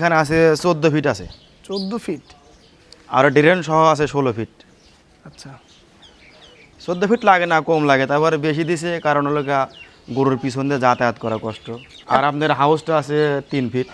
এখানে আছে 14 ফিট আছে। 14 ফিট আর ড্রেন সহ আছে 16 ফিট। আচ্ছা 14 ফিট লাগে না, কম লাগে। তারপরে বেশি দিছে কারণ হলো গরুর পিছন দিয়ে যাতায়াত করা কষ্ট। আর আপনার হাউসটা আছে 3 ফিট।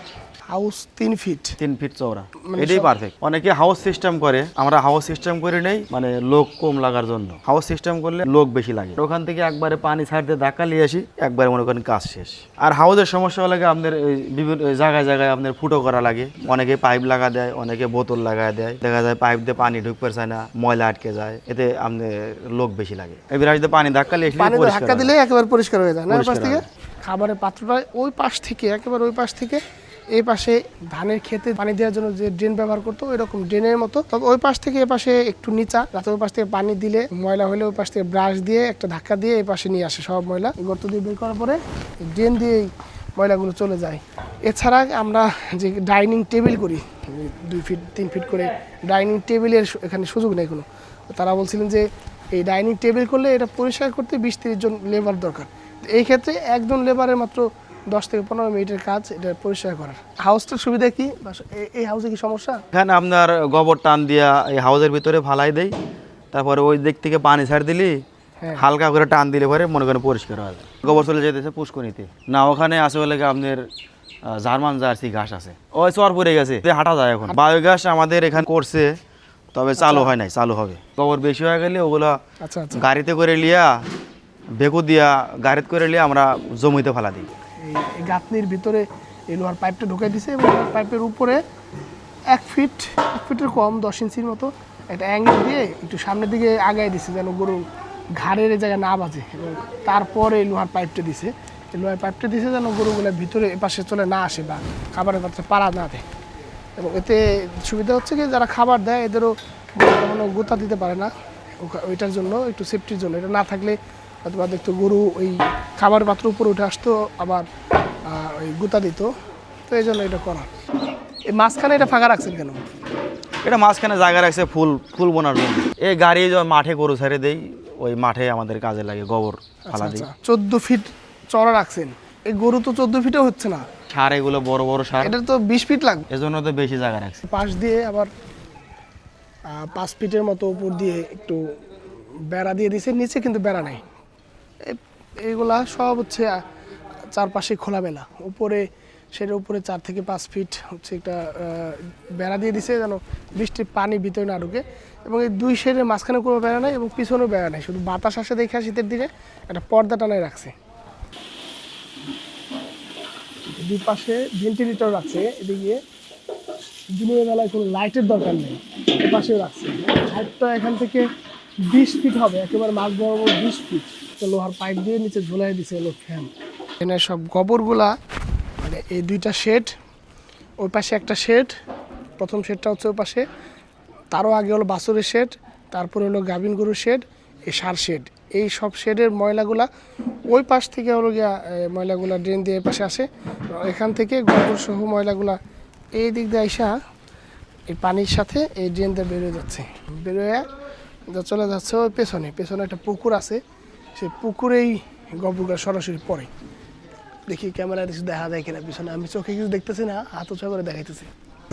হাউস 3 ফিট 3 ফিট চওড়া, মানে এটাই পারফেক্ট। অনেকে হাউস সিস্টেম করে, আমরা হাউস সিস্টেম করে নেই মানে লোক কম লাগার জন্য। হাউস সিস্টেম করলে লোক বেশি লাগে। ওখান থেকে একবারে পানি ছাড় দিয়ে ধাক্কা নিয়ে আসি, একবারে মনে করেন কাজ শেষ। আর হাউসের সমস্যা হলে আপনার বিভিন্ন জায়গায় জায়গায় আপনার ফুটো করা লাগে। অনেকে পাইপ লাগা দেয়, অনেকে বোতল লাগায় দেয়। দেখা যায় পাইপ দিয়ে পানি ঢুকতে চায় না, ময়লা আটকে যায়, এতে আপনার লোক বেশি লাগে। এবার আসলে পানি ধাক্কা নিয়ে পানি ধাক্কা দিলে একেবারে পরিষ্কার হয়ে যায় না? পাশ থেকে হয়। খাবারের পাত্রটা ওই পাশ থেকে একেবারে ওই পাশ থেকে এই পাশে ধানের ক্ষেতে পানি দেওয়ার জন্য যে ড্রেন ব্যবহার করতো এরকম ড্রেনের মতো, তবে ওই পাশ থেকে এ পাশে একটু নিচা, যাতে ওই পাশ থেকে পানি দিলে ময়লা হলে ওই পাশ থেকে ব্রাশ দিয়ে একটা ধাক্কা দিয়ে এই পাশে নিয়ে আসে সব ময়লা। গর্ত দিয়ে বের করার পরে ড্রেন দিয়ে ময়লাগুলো চলে যায়। এছাড়া আমরা যে ডাইনিং টেবিল করি 2 ফিট 3 ফিট করে, ডাইনিং টেবিলের এখানে সুযোগ নেই কোনো। তারা বলছিলেন যে এই ডাইনিং টেবিল করলে এটা পরিষ্কার করতে 20-30 জন লেবার দরকার। এই ক্ষেত্রে একজন লেবারের মাত্র 10 থেকে 15 মিনিটের কাজ এটা পরিষ্কার করার। হাউসটার সুবিধা কি? এই হাউসে কি সমস্যা? এখানে আপনার গোবর টান দিয়া এই হাউসের ভিতরে ফালাই দেই, তারপরে ওই দিক থেকে পানি ছাড় দিলি, হালকা করে টান দিলে পরে মনে করেন পরিষ্কার হয়। গোবর চলে যেতেছে পুষ্করিতে না, ওখানে আছে বলে আপনার জার্মান জার্সি ঘাস আছে, ওই চর পড়ে গেছে, হাঁটা যায়। এখন বায়োগ্যাস আমাদের এখানে করছে, তবে চালু হয় নাই, চালু হবে। গোবর বেশি হয়ে গেলে ওগুলো গাড়িতে করে লিয়া, বেকু দিয়া গাড়িতে করে লিয়া আমরা জমিতে ফেলা দিই। এই গাঁথনির ভিতরে এই লোহার পাইপটা ঢুকাই দিছে এবং পাইপের উপরে 1 ফিটের কম 10 ইঞ্চির মতো একটা অ্যাঙ্গেল দিয়ে একটু সামনের দিকে আগায় দিছে যেন গরু ঘাড়ের এই জায়গায় না বাজে। এবং তারপরে এই লোহার পাইপটা দিছে, এই লোহার পাইপটা দিছে যেন গরুগুলো ভিতরে এপাশে চলে না আসে বা খাবারের পাত্রে পাড়া না দেয়। এবং এতে সুবিধা হচ্ছে কি যারা খাবার দেয় এদেরও কোনো গোতা দিতে পারে না, ওইটার জন্য একটু সেফটির জন্য। এটা না থাকলে অথবা দেখতো গরু ওই খাবারের পাত্র উপরে উঠে আসতো, আবার ওই গুতা দিত, তো এই জন্য এটা করা। এই মাঝখানে এটা ফাঁকা রাখছেন কেন? এটা মাঝখানে জায়গা রাখছে ফুল বোনার জন্য। এই গাড়ি মাঠে গরু ছেড়ে দেই, ওই মাঠে আমাদের কাজে লাগে, গোবর ফালা দিই। 14 ফিট চড়া রাখছেন, এই গরু তো 14 ফিটও হচ্ছে না। সার এগুলো বড় বড় সার, এটা তো 20 ফিট লাগবে, এজন্য তো বেশি জায়গা রাখছে। পাশ দিয়ে আবার 5 ফিটের মতো উপর দিয়ে একটু বেড়া দিয়ে দিছে, নিচে কিন্তু বেড়া নাই। এইগুলা সব হচ্ছে চারপাশে খোলামেলা, উপরে সেটার উপরে 4 থেকে 5 ফিট হচ্ছে একটা বেড়া দিয়ে দিছে যেন বৃষ্টির পানি ভিতরে না ঢুকে। এবং এই 2 শেডের মাঝখানে কোনো বেড়া নাই এবং পিছনেও বেড়া নাই, শুধু বাতাস আসে দেখে শীতের দিনে একটা পর্দা টানায় রাখছে। 2 পাশে ভেন্টিলেটর রাখছে, এদিকে দিনের বেলায় কোনো লাইটের দরকার নেই, এ পাশেও রাখছে। হাইটটা এখান থেকে 20 ফিট হবে, একেবারে মাঝ বরাবর 20 ফিট। তো লোহার পাইপ দিয়ে নিচে ঝুলাই দিছে হলো ফ্যান। এখানে সব গোবরগুলা মানে এই 2টা শেড, ওই পাশে একটা শেড, প্রথম শেডটা হচ্ছে ওই পাশে, তারও আগে হলো বাছুরের শেড, তারপরে হলো গাভিন গরুর শেড, এই সার শেড। এই সব শেডের ময়লাগুলা ওই পাশ থেকে হলো গিয়া ময়লাগুলা ড্রেন দিয়ে পাশে আসে, এখান থেকে গোবর সহ ময়লাগুলা এই দিক দিয়ে আইসা এই পানির সাথে এই ড্রেন দিয়ে বেরোয় যাচ্ছে, বেরোয় চলে যাচ্ছে ওই পেছনে একটা পুকুর আছে, সেই পুকুরেই গোবরগুলো সরাসরি পড়ে। দেখি ক্যামেরায় কিছু দেখা যায় কিনা পিছনে, আমি চোখে কিছু দেখতেছি না, হাত উঁচা করে দেখাইতেছি।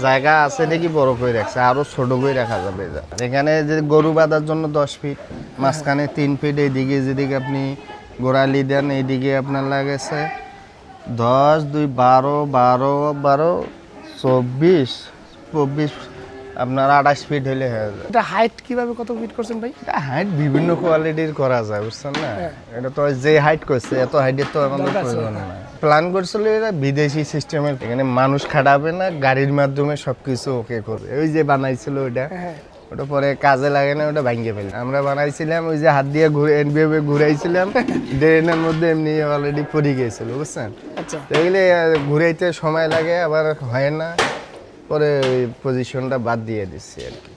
জায়গা আছে নাকি বড় করে রাখছে, আরো ছোট করে রাখা যাবে। এখানে যে গরু বাঁধার জন্য 10 ফিট, মাঝখানে 3 ফিট, এইদিকে যেদিকে আপনি গোড়ালি দেন এইদিকে আপনার লাগেছে 10, 2, 12, 12, 12, 24, 24, আপনার 28 ফিট হলে হয়ে যায়। এটা হাইট কিভাবে কত ফিট করছেন ভাই? হাইট বিভিন্ন কোয়ালিটির করা যায়, বুঝছেন না? এটা তো যে হাইট করছে এত হাইটের তো আমাদের প্রয়োজন না। প্ল্যান করছিল এরা বিদেশি সিস্টেমের, এখানে মানুষ খাটাবে না, গাড়ির মাধ্যমে সবকিছু ওকে করবে। ওই যে বানাইছিল ওটা, ওটা পরে কাজে লাগে না, ওটা ভাঙিয়ে ফেলে। আমরা বানাইছিলাম ওই যে হাত দিয়ে ঘুরাইছিলাম, ড্রেনের মধ্যে এমনি অলরেডি পড়ে গিয়েছিল, বুঝছেন? এগুলি ঘুরাইতে সময় লাগে, আবার হয় না, পরে ওই পজিশনটা বাদ দিয়ে দিচ্ছি আর কি।